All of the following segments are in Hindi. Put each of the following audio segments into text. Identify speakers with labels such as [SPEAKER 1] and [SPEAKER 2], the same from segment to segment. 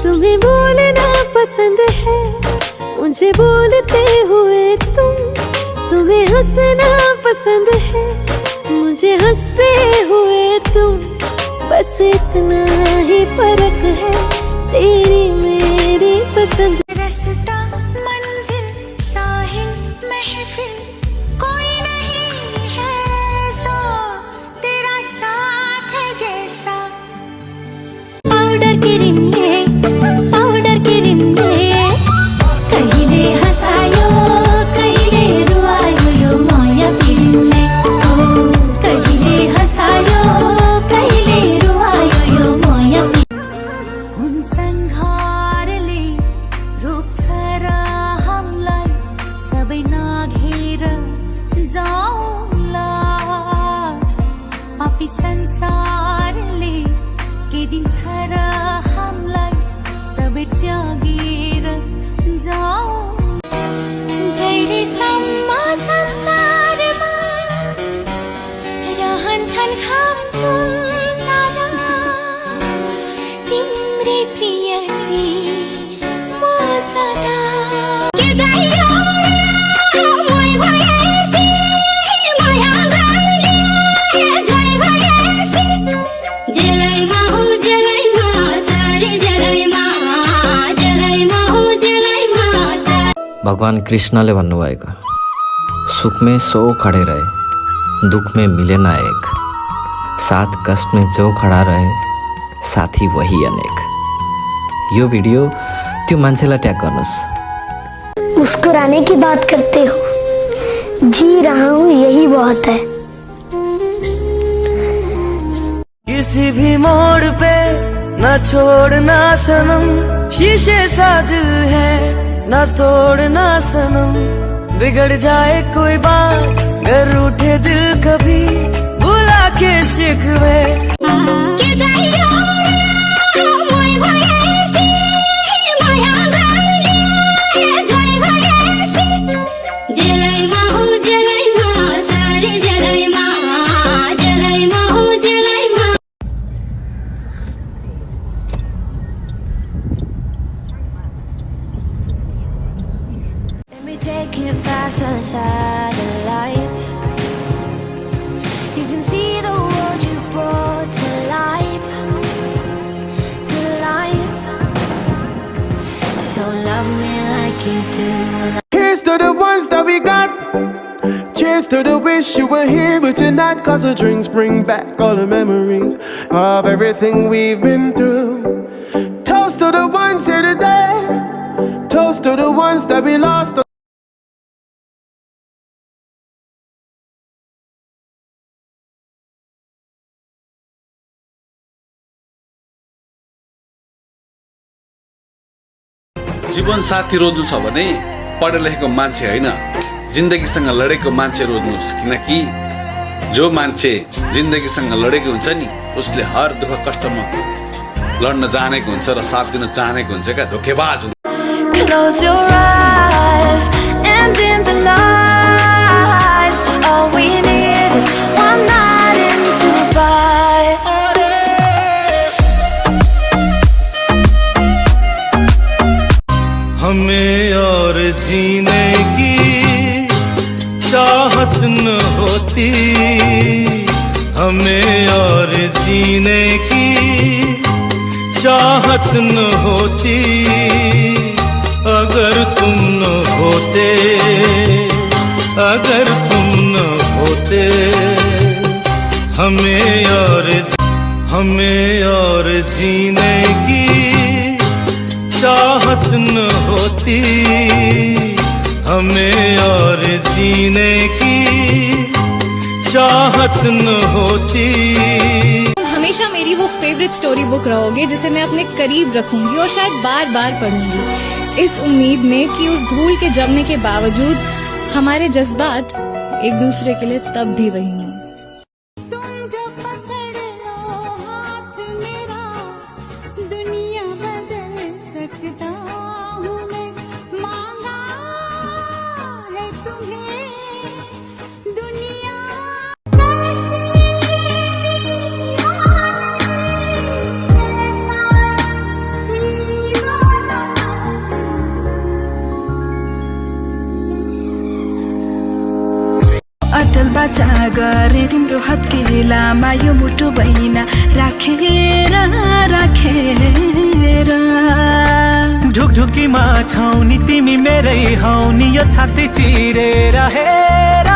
[SPEAKER 1] तुम्हें बोलना पसंद है मुझे बोलते हुए तुम्हें हंसना पसंद है मुझे हंसते हुए तुम। बस इतना ही फर्क है तेरी मेरी पसंद।
[SPEAKER 2] रास्ता मंजिल साहिल महफिल कोई नहीं है सो तेरा साथ है जैसा।
[SPEAKER 1] पाउडर क्रीम कहिले हसायो कहिले रुवायो यो माया पिरिमले कहिले हसायो कहिले रुवायो यो माया।
[SPEAKER 2] कुन संघारले रोक्छ र हामीलाई सबै नाघेर जाउँला पापी संसारले के दिन्छ र हामीलाई सबै त्यागेर जाऊ। जहिलेसम्म संसारमा रहन्छन् खान्छन् तारा तिम्रै प्रियसी म सदा। के चाहियो मै भएसी माया गर्ने जय भएसी जेलैमा हो जेलैमा चारे जेलैमा जेलैमा हो जेलैमा चारे।
[SPEAKER 3] भगवान कृष्णले भन्नुभएको सुख में सौ खड़े रहे दुख में मिले ना एक साथ कष्ट में जो खड़ा रहे साथी वही अनेक। यो भिडियो त्यो मान्छेलाई ट्याग गर्नुस्।
[SPEAKER 4] मुस्कुराने की बात करते हो जी रहा हूँ यही बहुत है।
[SPEAKER 5] किसी भी मोड़ पे न छोड़ना सनम शीशे सा दिल है न तोड़ना सनम। बिगड़ जाए कोई बात अगर उठे दिल कभी बुला के शिकवे।
[SPEAKER 2] के चाहियो मै भएसी माया गर्ने जय भएसी जेलैमा हो जेलैमा चारे जेलैमा जेलैमा हो जेलैमा। Let me take you past the satellites. You can see the world you brought to life, to life. So love me like you do.
[SPEAKER 6] Here's to the ones that we got. Cheers to the wish you were here but you're not. Cause the drinks bring back all the memories of everything we've been through. Toast to the ones here today. Toast to the ones that we lost.
[SPEAKER 7] जीवन साथी रोज्नु छ भने पढे लेखेको मान्छे होइन जिन्दगीसँग लडेको मान्छे रोज्नुस्। किनकि जो मान्छे जिन्दगीसँग लडेको हुन्छ नि उसले हर दुःख कष्टमा लड्न जानेको हुन्छ र साथ दिन चाहनेको हुन्छ क्या धोकेबाज हुन्छ।
[SPEAKER 2] Close your eyes and in the lights. All we need is one night in Dubai.
[SPEAKER 8] हमें और जीने की चाहत न होती हमें और जीने की चाहत न होती अगर तुम न होते अगर तुम न होते हमें और जीने की चाहत न होती हमें और जीने की चाहत न होती।
[SPEAKER 9] हमेशा मेरी वो फेवरेट स्टोरी बुक रहोगे जिसे मैं अपने करीब रखूंगी और शायद बार बार पढ़ूंगी इस उम्मीद में कि उस धूल के जमने के बावजूद हमारे जज्बात एक दूसरे के लिए तब भी वही हों।
[SPEAKER 2] गरे तिम्रो हत्केलामा यो मुटु बहिना राखेर राखेर
[SPEAKER 8] झुकझुकीमा छौ नि तिमी मेरै हौ नि यो छाती चिरेर हेर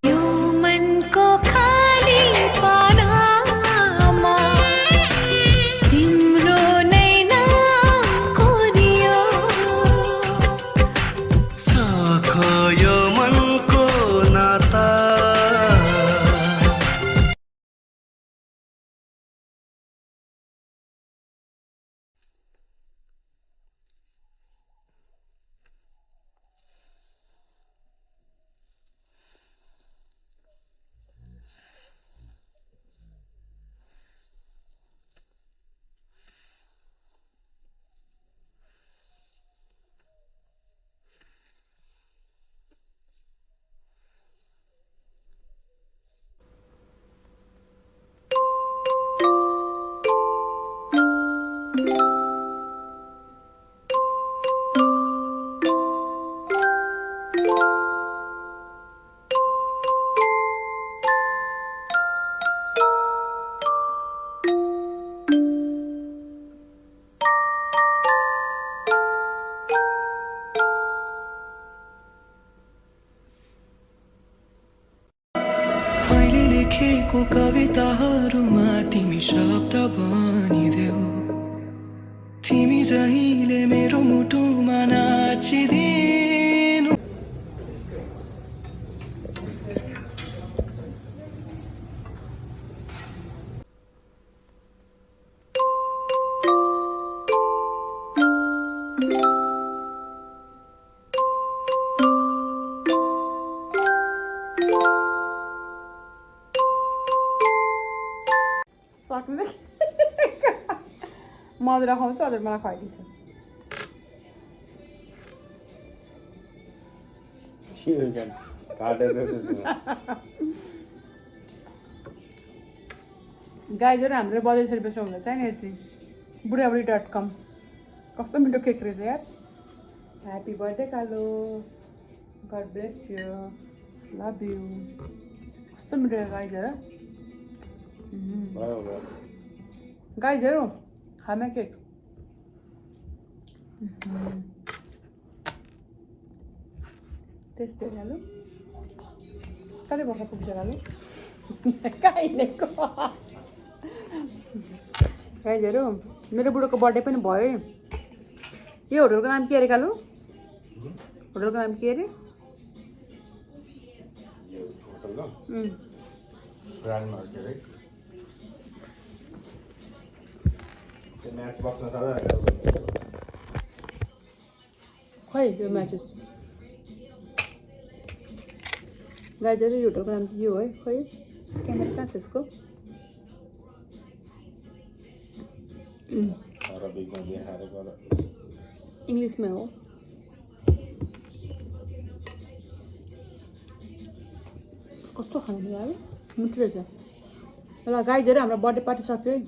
[SPEAKER 1] यो मनको खाली पानामा तिम्रो नै नाम कोरियो
[SPEAKER 8] सखो यो मनको नाता मैले लेखेको कविताहरूमा तिमी शब्द बनिदेऊ तिमी जहिले मेरो मुटुमा नाचिदिनु
[SPEAKER 10] सक्नु मधुरा खुवाउँछु हजुर मलाई खुवाइदिन्छ गाइजहरू हाम्रो 42 रुपियाँ सौ हुँदैछ नि यसरी बुढाबुढी.com कस्तो मिठो केक रहेछ यार ह्याप्पी बर्थडे कालो गड ब्लेस यु लभ यु कस्तो मिठो गाइजहरू गाइजहरू खामे केक टेस्ट हेर्नु कति वर्ष पुग्छ लालु गाइलेको गाइजहरू मेरो बुढोको बर्थडे पनि भयो यो होटलको नाम के अरे कालु होटलको नाम के अरे खै त्यो म्याचेस गाइजहरू यो होटलको नाम चाहिँ यो है खै क्यामेरा कहाँ छ यसको इङ्ग्लिसमा हो कस्तो खानु है मिठो रहेछ ल गाइजहरू हाम्रो बर्थडे पार्टी सक्यो है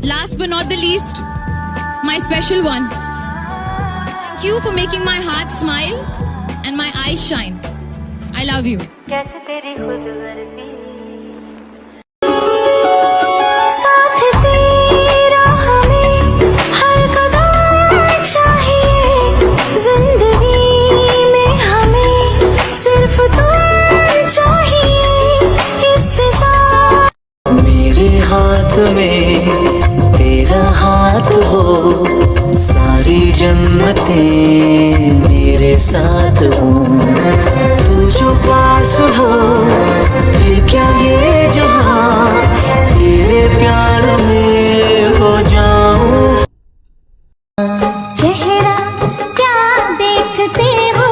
[SPEAKER 9] Last but not the least, my special one. Thank you for making my heart smile and my eyes shine. I love you.
[SPEAKER 2] कैसे तेरी खुद गर्जी
[SPEAKER 5] हाथ में तेरा हाथ हो, सारी जन्नतें मेरे साथ हो, तू जो पास हो फिर क्या ये जहां तेरे प्यार में हो जाऊं।
[SPEAKER 1] चेहरा क्या देखते हो,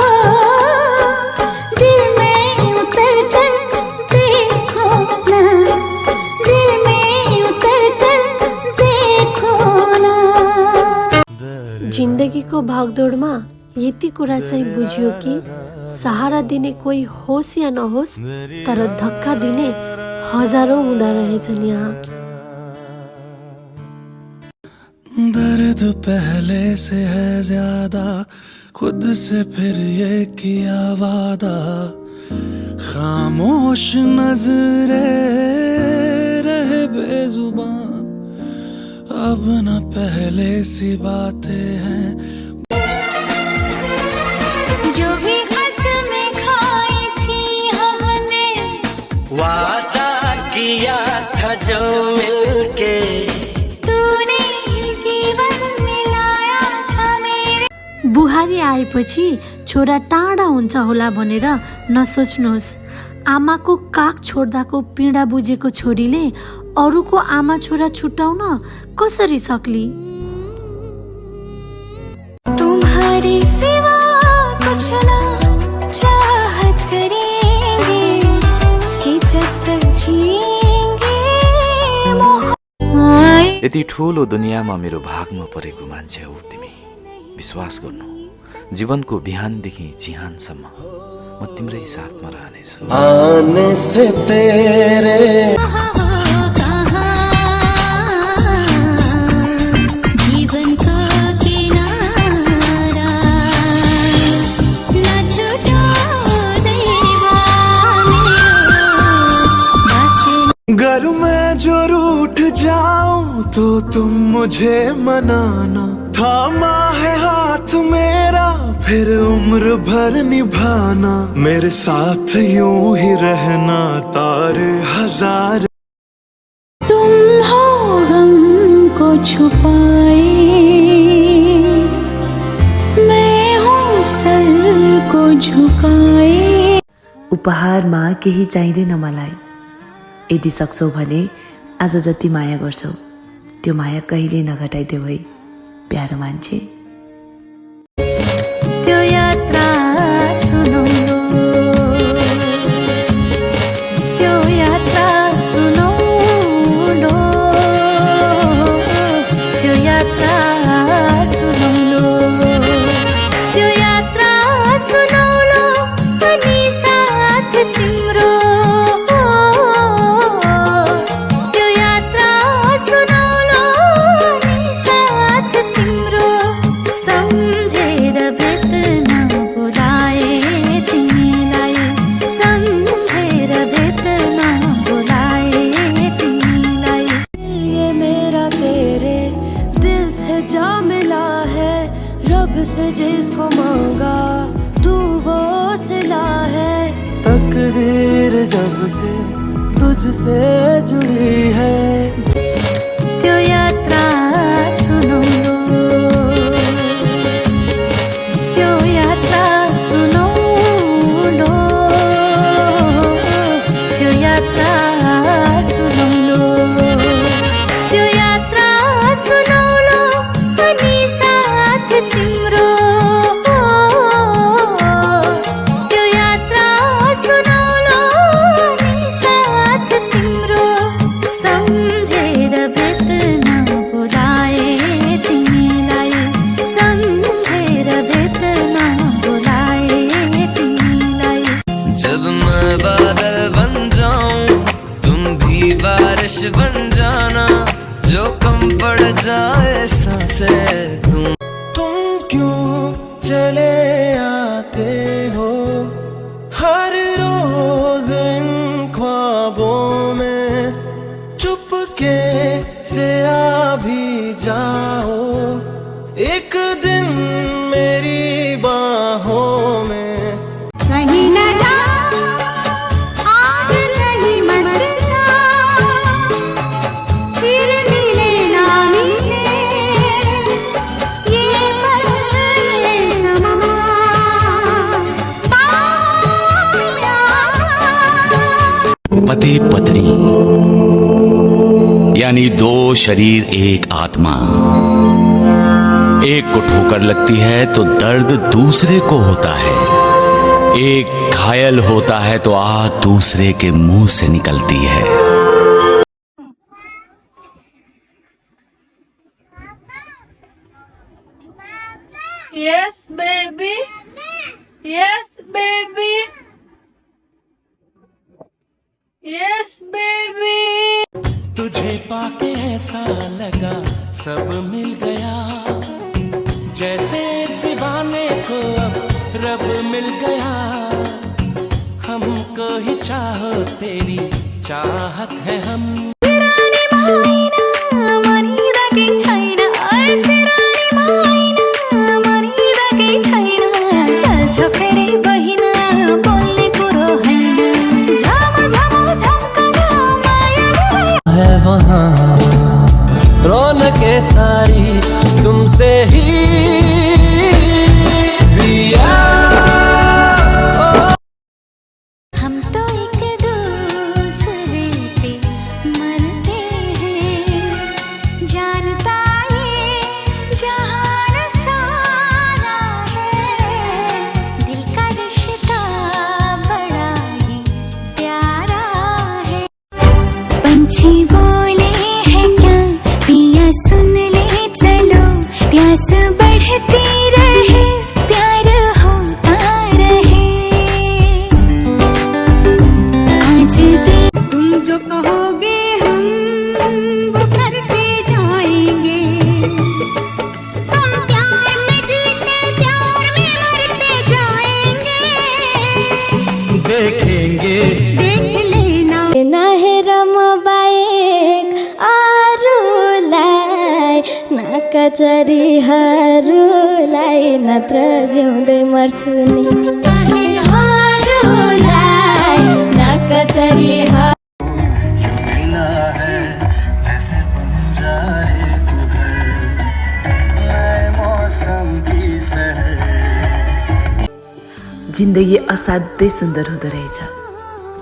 [SPEAKER 1] दिल में उतर कर देखो ना, दिल में उतर कर देखो ना।
[SPEAKER 4] जिन्दगीको भागदौडमा यति कुरा चाहिँ बुझियो कि सहारा दिने कोही होस् या नहोस्, तर धक्का दिने हजारौं हुँदा रहेछन् यहाँ।
[SPEAKER 8] दर्द पहले से है ज्यादा, खुद से फिर ये किया वादा, खामोश नजरे रहे बेजुबान, अब न पहले सी बातें हैं।
[SPEAKER 1] जो भी कसमें खाई थी हमने,
[SPEAKER 5] वादा किया था जो मिलके,
[SPEAKER 1] तूने जीवन मिलाया था मेरे।
[SPEAKER 4] बुहारी आएपछि छोरा टाढा हुन्छ होला भनेर नसोच्नुहोस्। आमाको काख छोड्दाको पीडा बुझेको छोरीले अरूको आमा छोरा छुटाउन कसरी सक्ली?
[SPEAKER 1] तुम्हारे सिवा कुछ ना चाहत करेंगे कि जब तक जिएंगे
[SPEAKER 3] यति ठुलो दुनियाँमा मेरो भागमा परेको मान्छे हो तिमी। विश्वास गर्नु, जीवनको बिहानदेखि चिहानसम्म म तिम्रै साथमा रहनेछु।
[SPEAKER 5] आने से तेरे
[SPEAKER 1] जीवन का किनारा न छूटो देवा मेरा।
[SPEAKER 8] घर में जो रूठ जाऊं तो तुम मुझे मनाना, थामा है हाथ मेरा फिर उम्र भर निभाना, मेरे साथ यूं ही रहना तारे हजार।
[SPEAKER 1] तुम हो गम को छुपाए, मैं हूँ सर को झुकाए।
[SPEAKER 11] उपहारमा केही चाहिँदैन मलाई, यदि सक्छौ भने आज जति माया गर्छौ त्यो माया कहिले नघटाइदेऊ है प्यारो मान्छे।
[SPEAKER 1] त्यो यात्रा सुनौलो, त्यो यात्रा सुनौलो, त्यो यात्रा सुनौलो, त्यो यात्रा सुनौलो अनि साथ तिम्रो, त्यो यात्रा सुनौलो अनि साथ तिम्रो, सम्झेर भेट्न बोलाए तिमीलाई, सम्झेर भेट्न बोलाए तिमीलाई।
[SPEAKER 2] ये मेरा तेरे दिल से जा मिला है, रब से जिसको मांगा तू वो सिला है।
[SPEAKER 5] तकदीर जब से तुझसे जुड़ी है,
[SPEAKER 1] त्यो यात्रा सुनौलो, त्यो यात्रा सुनौलो, त्यो यात्रा सुनौलो, त्यो यात्रा सुनौलो अनि साथ तिम्रो, त्यो यात्रा सुनौलो अनि साथ तिम्रो, सम्झेर भेट्न बोलाए तिमीलाई, सम्झेर भेट्न बोलाए तिमीलाई।
[SPEAKER 5] जब मैं बादल बन जाऊं तुम भी बारिश बन जाना, जो कम पड़
[SPEAKER 8] बढ़ जाए सांसें तुम क्यों चले आते हो हर रोज इन ख्वाबों में चुपके से आ भी जाओ एक दिन मेरी बाहों में
[SPEAKER 1] कहीं न जा आज नहीं मत जा फिर मिले ना मिले ये पल ये समा
[SPEAKER 12] पति पत्नी यानी दो शरीर एक आत्मा। एक को ठोकर लगती है तो दर्द दूसरे को होता है, एक घायल होता है तो आग दूसरे के मुंह से निकलती है।
[SPEAKER 4] Yes baby, yes baby, yes baby.
[SPEAKER 8] तुझे पाके ऐसा लगा सब मिल गया जैसे इस दीवाने को अब रब मिल गया हमको ही चाहो तेरी चाहत है हम रौनक सारी तुमसे ही
[SPEAKER 1] हम तो एक दूसरे पे मरते हैं जानता ये जहान सारा है दिल का रिश्ता बड़ा ही प्यारा है पंछी बोले हैं क्या पिया सुन ले चलो प्यास बढ़ती रहे प्यार होता रहे आज दे तुम जो कहोगे हम वो करते जाएंगे हम प्यार में जीते प्यार में मरते जाएंगे
[SPEAKER 8] देखेंगे
[SPEAKER 1] देख लेना ना है रमबाएक आरुलाई ना कचरी हरूलाई नत्र जिउँदै मर्छु नि हरूलाई ना कचरी
[SPEAKER 8] मिला है जैसे बन जाए तू घर नए मौसम की सहर
[SPEAKER 11] जिन्दगी असाध्यै सुन्दर हुँदो रहेछ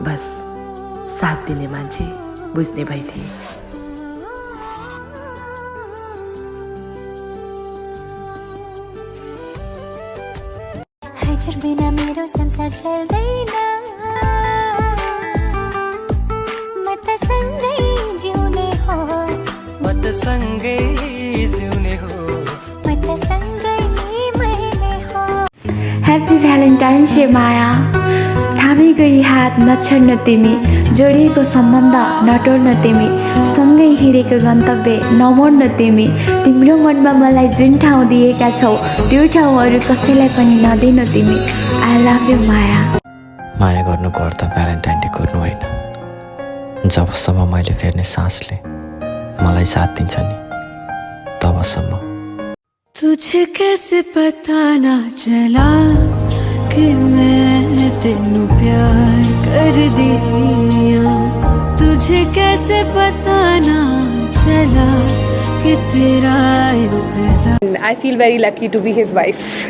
[SPEAKER 11] बस साथ दिने मान्छे बुझ्ने भइदिए
[SPEAKER 1] हजुर बिना मेरो संसार चल्दैन म त सँगै जिउने हो
[SPEAKER 8] म त सँगै जिउने हो
[SPEAKER 1] म त सँगै मर्ने हो
[SPEAKER 13] ह्याप्पी भ्यालेन्टाइन्स डे माया थामी गई हात नछड्न तिमी जोडिएको सम्बन्ध नटोड्न तिमी सँगै हिँडेको गन्तव्य नमोड्न तिमी तिम्रो मनमा मलाई जुन ठाउँ दिएका छौ त्यो ठाउँ अरू कसैलाई पनि नदिनु तिमी आई लभ यु माया
[SPEAKER 3] माया गर्नुको अर्थ भ्यालेन्टाइन डे गर्नु होइन जबसम्म मैले फेर्ने सासले मलाई साथ दिन्छ नि तबसम्म
[SPEAKER 2] तुझे कैसे पता ना चला कि मैं तेनू प्यार कर दिया तुझे कैसे पता ना चला कि तेरा इंतजार
[SPEAKER 10] I feel very lucky to be his wife.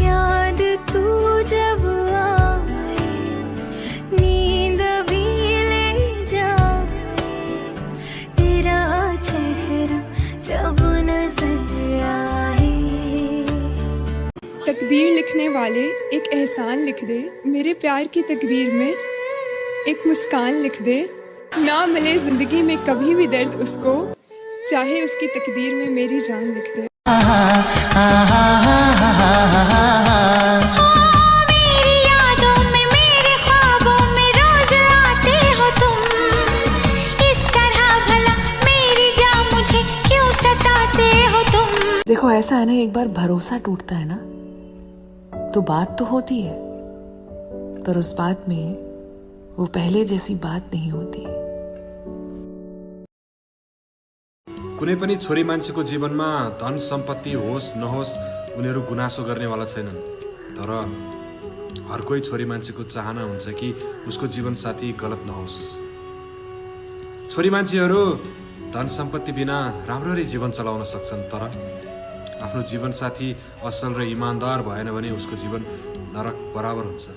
[SPEAKER 1] याद तू
[SPEAKER 10] वाले एक एहसान लिख दे, मेरे प्यार की तकदीर में एक मुस्कान लिख दे। ना मिले जिंदगी में कभी भी दर्द उसको, चाहे उसकी तकदीर में मेरी जान लिख दे।
[SPEAKER 1] मेरी यादों में, मेरे ख्वाबों में रोज आते हो तुम। इस तरह भला मेरी जान मुझे क्यों सताते हो तुम।
[SPEAKER 11] देखो ऐसा है ना, एक बार भरोसा टूटता है ना तो बात तो होती है, पर उस बात में वो पहले जैसी बात नहीं होती।
[SPEAKER 8] कुनै पनि छोरी मान्छेको जीवनमा धन सम्पत्ति होस् नहोस् उनीहरू गुनासो गर्नेवाला छैनन्, तर हर कोही छोरी मान्छेको चाहना हुन्छ कि उसको जीवन साथी गलत नहोस्। छोरी मान्छेहरू धन सम्पत्ति बिना राम्ररी जीवन चलाउन सक्छन्, तर आफ्नो जीवन साथी असल र इमानदार भएन भने उसको जीवन नरक बराबर हुन्छ।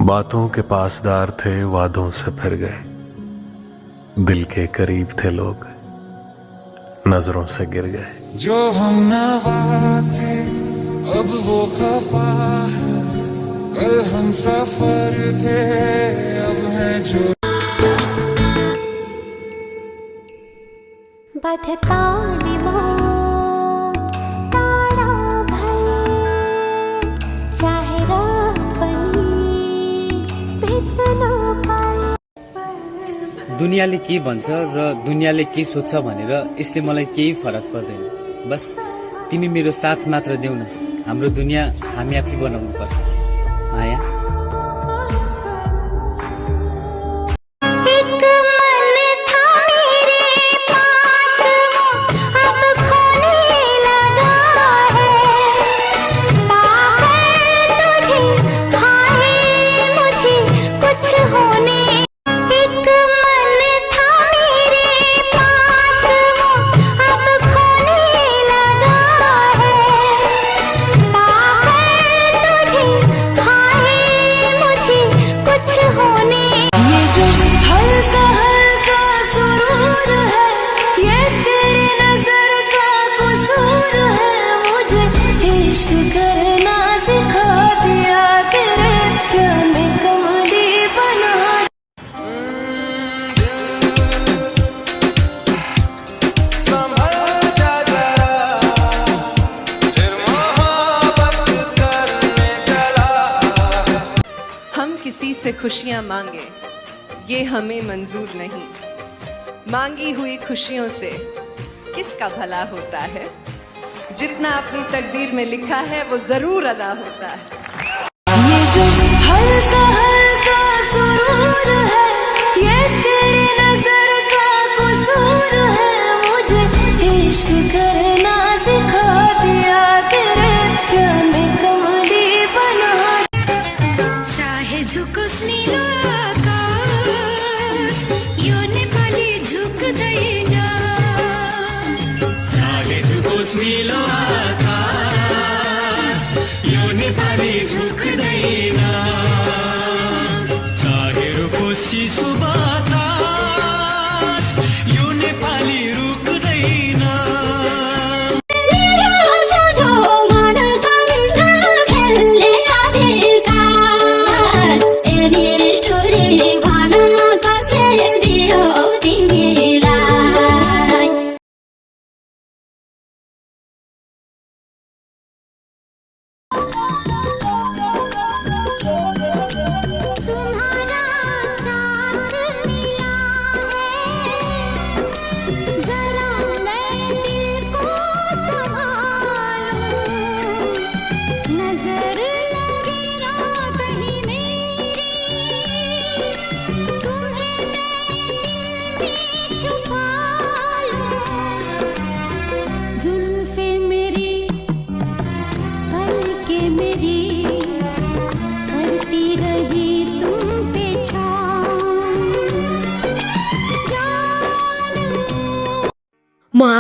[SPEAKER 14] बातों के पासदार थे, वादों से फिर गए, दिल के करीब थे लोग, नजरों से गिर गए।
[SPEAKER 15] जो हम नवा थे अब वो खफा है, कल हम सफर थे अब हैं जो।
[SPEAKER 1] बधता निभा तारा भई, चाहे राह बनी भेट्न पाए।
[SPEAKER 16] दुनियाँले के भन्छ र दुनियाँले के सोच्छ भनेर यसले मलाई केही फरक पर्दैन। बस तिमी मेरो साथ मात्र देऊ न, हाम्रो दुनियाँ हामी आफै बनाउनु पर्छ। माया
[SPEAKER 17] किसी से खुशियां मांगे ये हमें मंजूर नहीं, मांगी हुई खुशियों से किसका भला होता है, जितना अपनी तकदीर में लिखा है वो जरूर अदा होता है।
[SPEAKER 2] ये जो हल्का हल्का सुरूर है, ये तेरी नजर का कसूर है, मुझे इश्क करना सिखा दिया तेरे प्यार में कमली बना। चाहे झुकोस् नीलो आकाश, यो नेपाली झुक्दैन। चाहे झुकोस् नीलो आकाश, यो नेपाली झुक्दैन। चाहे रोकोस् चिसो बतास,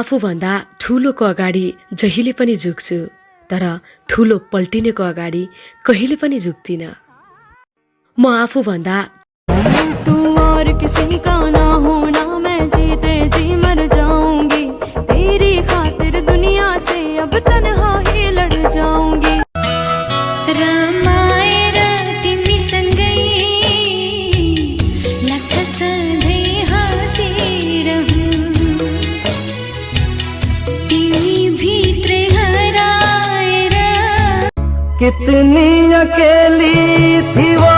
[SPEAKER 18] आफूभन्दा ठुलोको अगाडि जहिले पनि झुक्छु, तर ठुलो पल्टिनेको अगाडि कहिले पनि झुक्दिन। म आफूभन्दा
[SPEAKER 2] तू और किसी का ना होना, मैं जीते जी मर जाऊंगी, तेरी खातिर दुनिया से अब तन्हा ही लड़ जाऊंगी।
[SPEAKER 1] रमाएर तिमी सँगै लाग्छ सधैँ हाँसिरहूँ, तिमी भित्रै हराएर।
[SPEAKER 5] कितनी अकेली थी वो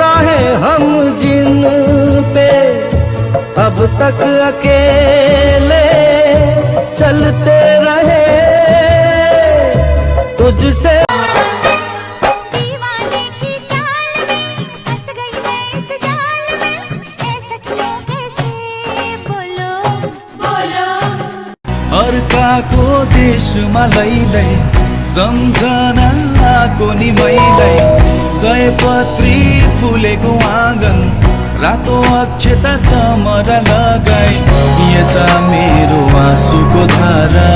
[SPEAKER 5] राहें हम जिन पे, अब तक अकेले चलते रहे तुझसे।
[SPEAKER 1] दीवाने की चाल में फंस गई मैं इस जाल में, ऐसा क्यों कैसे बोलो बोलो।
[SPEAKER 8] अर्काको देशमा लैलै सम्झनाको नि मैलै, सयपत्री फुलेको आँगन रातो अक्षता चमरा लगाई। यता मेरो आँसुको धारा,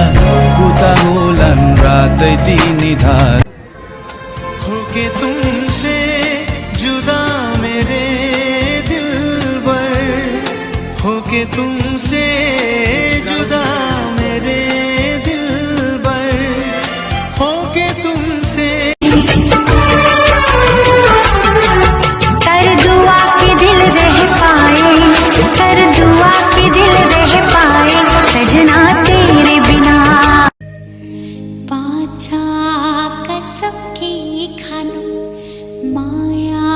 [SPEAKER 8] उता होलान् रातै तिनी धार। हो के तुमसे जुदा मेरे दिलबर, हो के तुमसे जुदा मेरे दिलबर, हो के तुमसे।
[SPEAKER 1] कर दुआ के दिल रह पाए, कर दुआ के दिल रह पाए सजना तेरे बिना। पाछा कसम की खानु, माया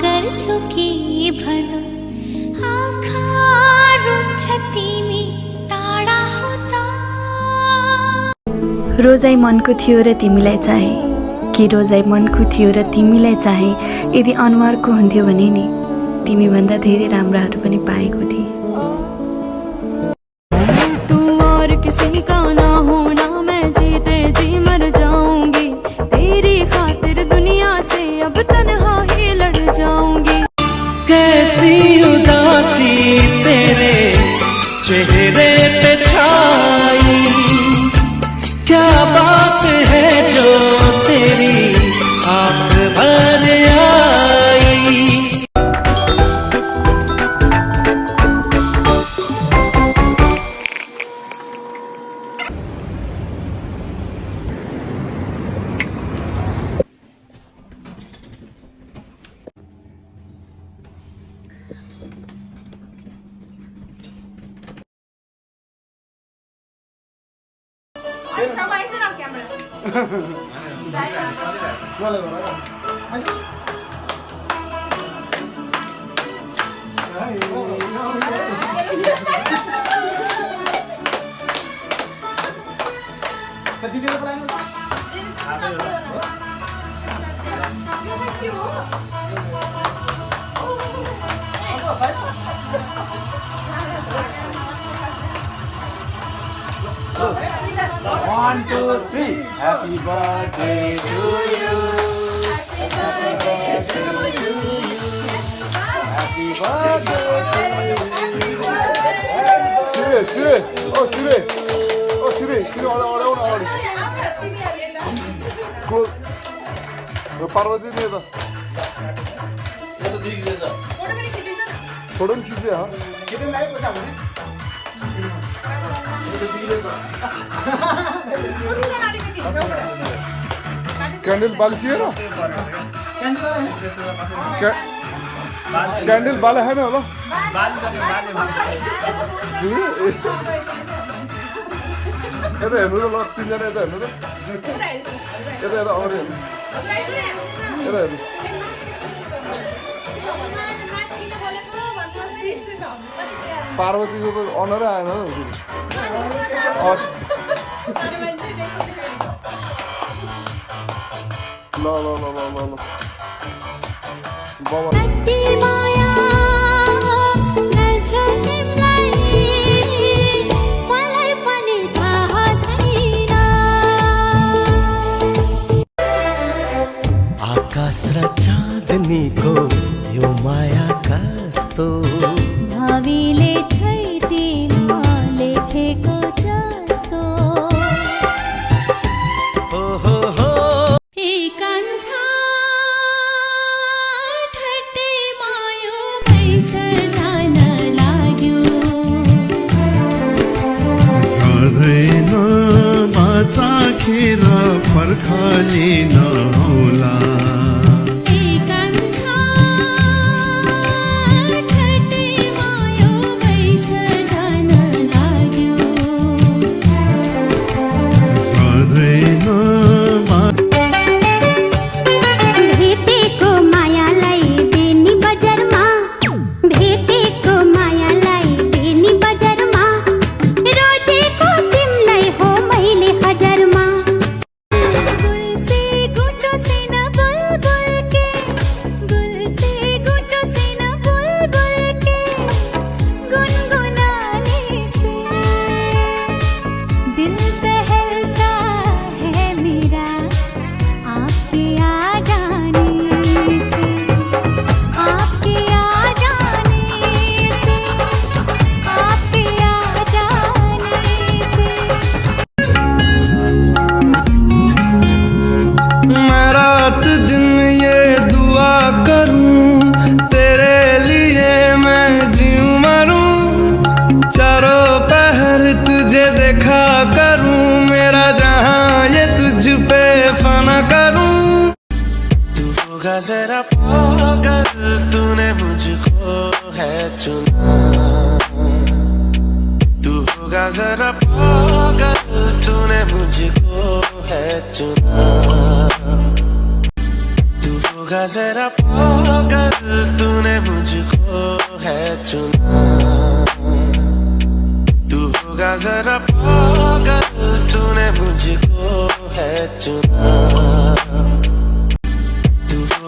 [SPEAKER 1] गर्छु कि भनु, आँखा रुन्छ तिमी टाढा हुँदा।
[SPEAKER 13] रोजाइ मनको थियो र तिमीलाई चाहे, कि रोजाइ मनको थियो र तिमीलाई चाहे। यदि अनुहारको हुन्थ्यो भने नि तिमी भन्दा धेरै राम्राहरू पनि पाएको थिएँ।
[SPEAKER 2] तू और किसी का ना होना, मैं जीते जी मर जाऊंगी, तेरी खातिर दुनिया से अब तन्हा ही लड़ जाऊंगी।
[SPEAKER 5] कैसी उदासी तेरे चेहरे पे छाई, क्या बात है जो तेरी आँख भर आई।
[SPEAKER 6] One, two, three. Happy birthday to you. Happy birthday to you. Happy birthday to you. Siri. Oh, Siri. Siri, 어려워. Parvati नहीं था। ये तो दिख देता। थोड़ा भी चीज़ें हाँ। कितने लाइक बचा मुझे? ये तो दिख देता। कैंडल बाल चाहिए ना? कैंडल बाल है ना वाला? बाल ये तो लोग 3 जने इधर ना? ये तो और ये पार्वती को तो ऑनर आया ना और ला बाबा
[SPEAKER 5] आकाश र चाँदनीको यो माया कस्तो
[SPEAKER 1] भावीले छैटीमा लेखेको छ।
[SPEAKER 19] चाखेर पर्खाले नआउला
[SPEAKER 15] जरा पागल तूने मुझको है चुना तू होगा जरा पागल तूने मुझको है चुना तू होगा जरा पागल तूने मुझको है चुना तू होगा जरा पागल तूने मुझको है चुना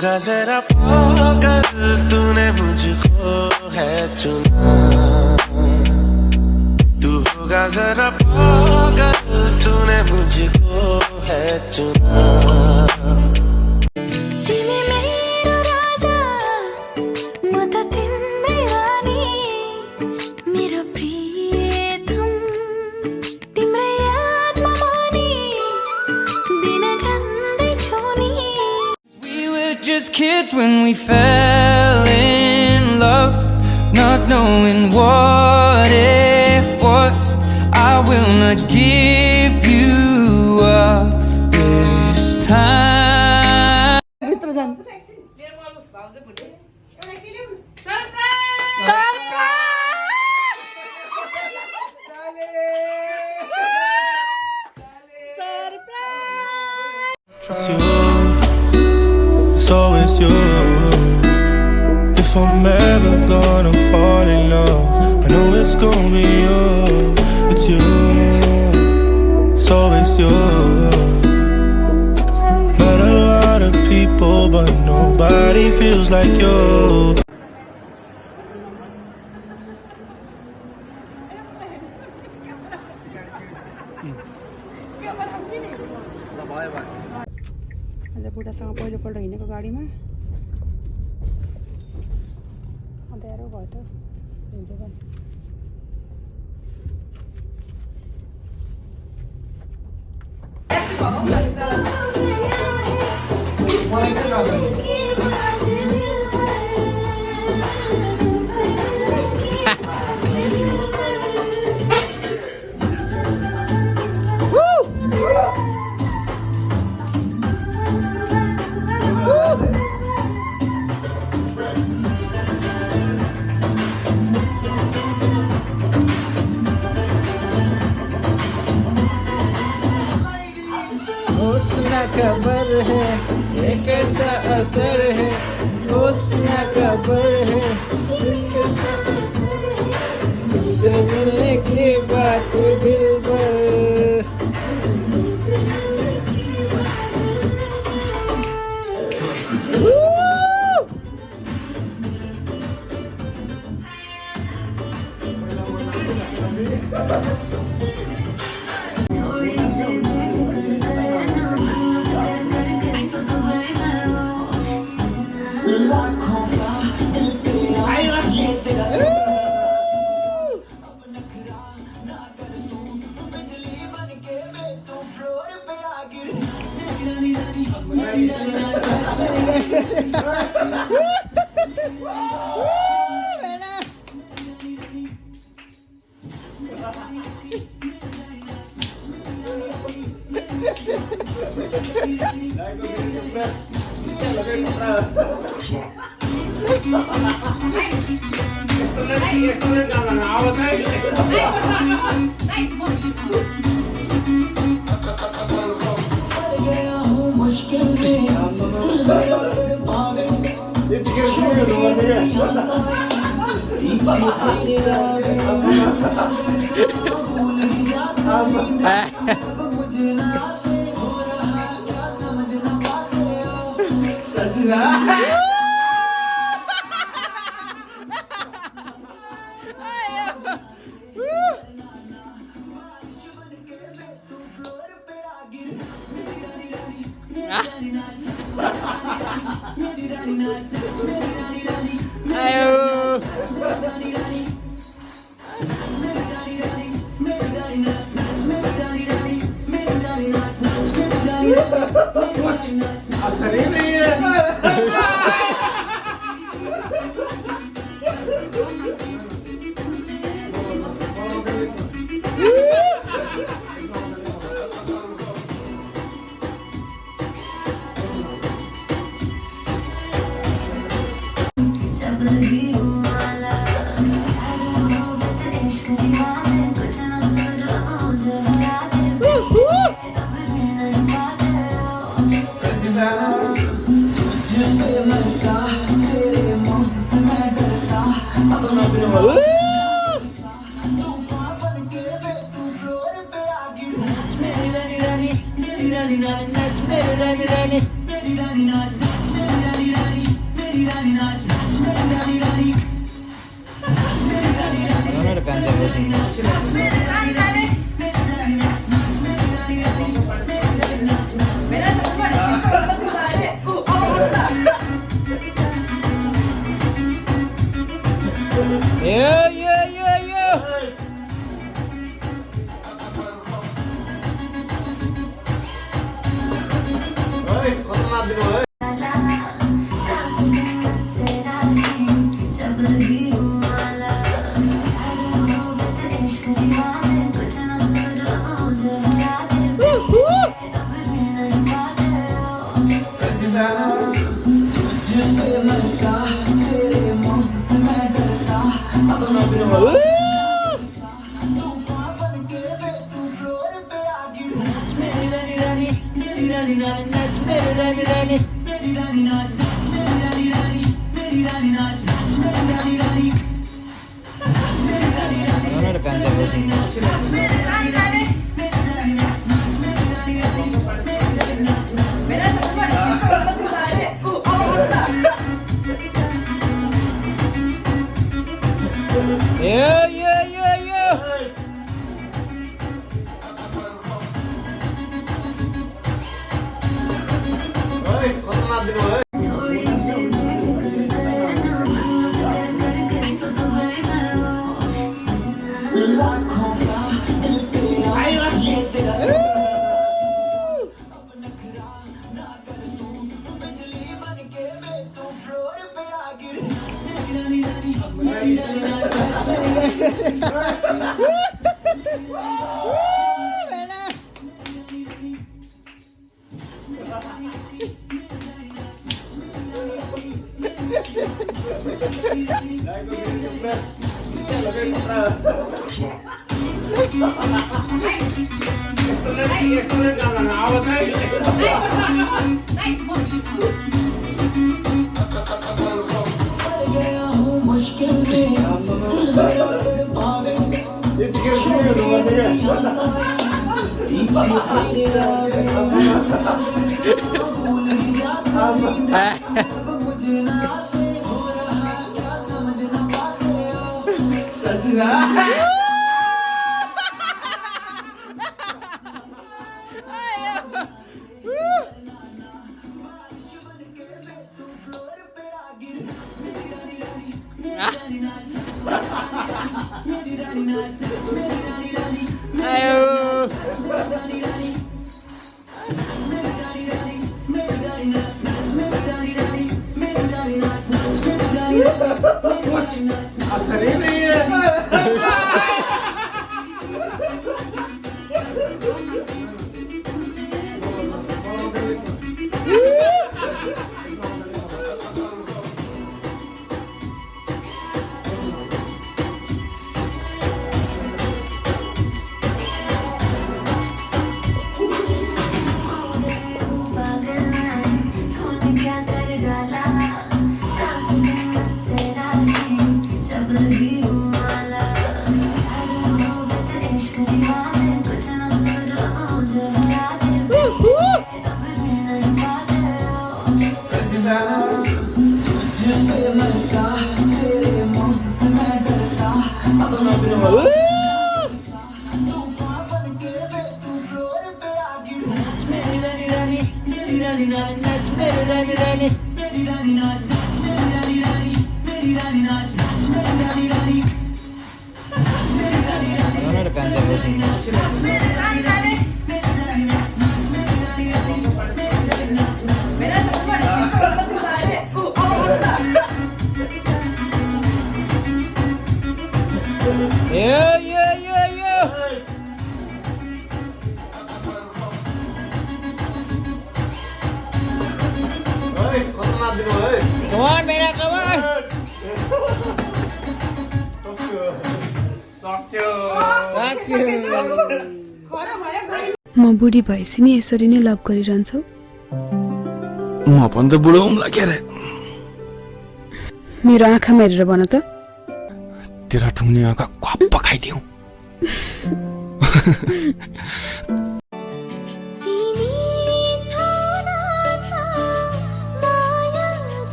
[SPEAKER 15] होगा जरा पागल तूने मुझको है चुना तू होगा जरा पागल तूने मुझको है चुना
[SPEAKER 5] Kids when we fell in love, not knowing what it was. I will not give you up this time.
[SPEAKER 19] It's you. If I'm ever gonna fall in love, I know it's gonna be you. It's you, it's always you. But a lot of people, but nobody feels like you.
[SPEAKER 10] बुढासँग पहिलोपल्ट हिँडेको गाडीमा अँध्यारो भयो त
[SPEAKER 5] खबर है ये कैसा असर है उसना खबर है तुमसे मिलने की बात दिल भर
[SPEAKER 10] म बुढी भएपछि नि यसरी नै लभ गरिरहन्छौ?
[SPEAKER 20] म पनि त बुढो हुम्ला के रे।
[SPEAKER 10] मेरो आँखामा हेरेर भन त।
[SPEAKER 20] तेरा ठुङ्ने आँखा क्वाप्प खाइदिऊ।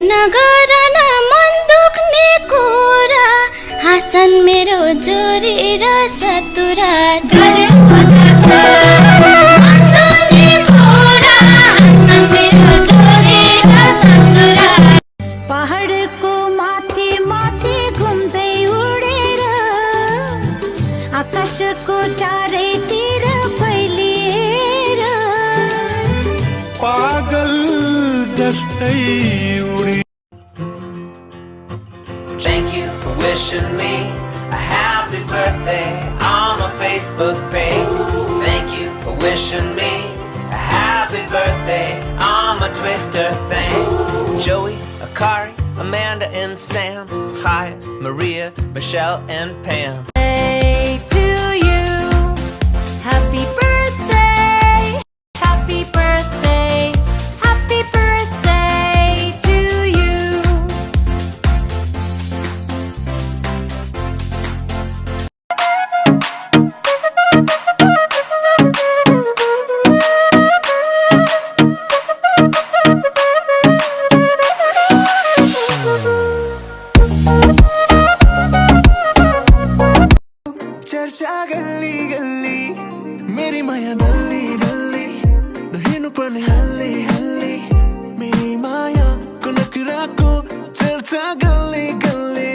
[SPEAKER 1] नगर न मन दुख्ने कुरा हाँस्छन् मेरो जोरी र सतुरा पहाडको माथि माथि घुम्दै उडेर आकाशको चारैतिर फैलिएर
[SPEAKER 8] पागल जस्तै उडी।
[SPEAKER 5] Thank you for wishing me a happy birthday on my Facebook page. Thank you for wishing me a happy birthday on my Twitter thing. Joey, Akari, Amanda and Sam. Hi, Maria, Michelle and Pam.
[SPEAKER 1] Hey to you, happy birthday, happy birthday, happy birthday to you.
[SPEAKER 8] चर्चा गल्ली गल्ली मेरी माया डल्ली डल्ली नहिनु पर्ने हल्ली हल्ली मेरी माया को नखरा को चर्चा गल्ली गल्ली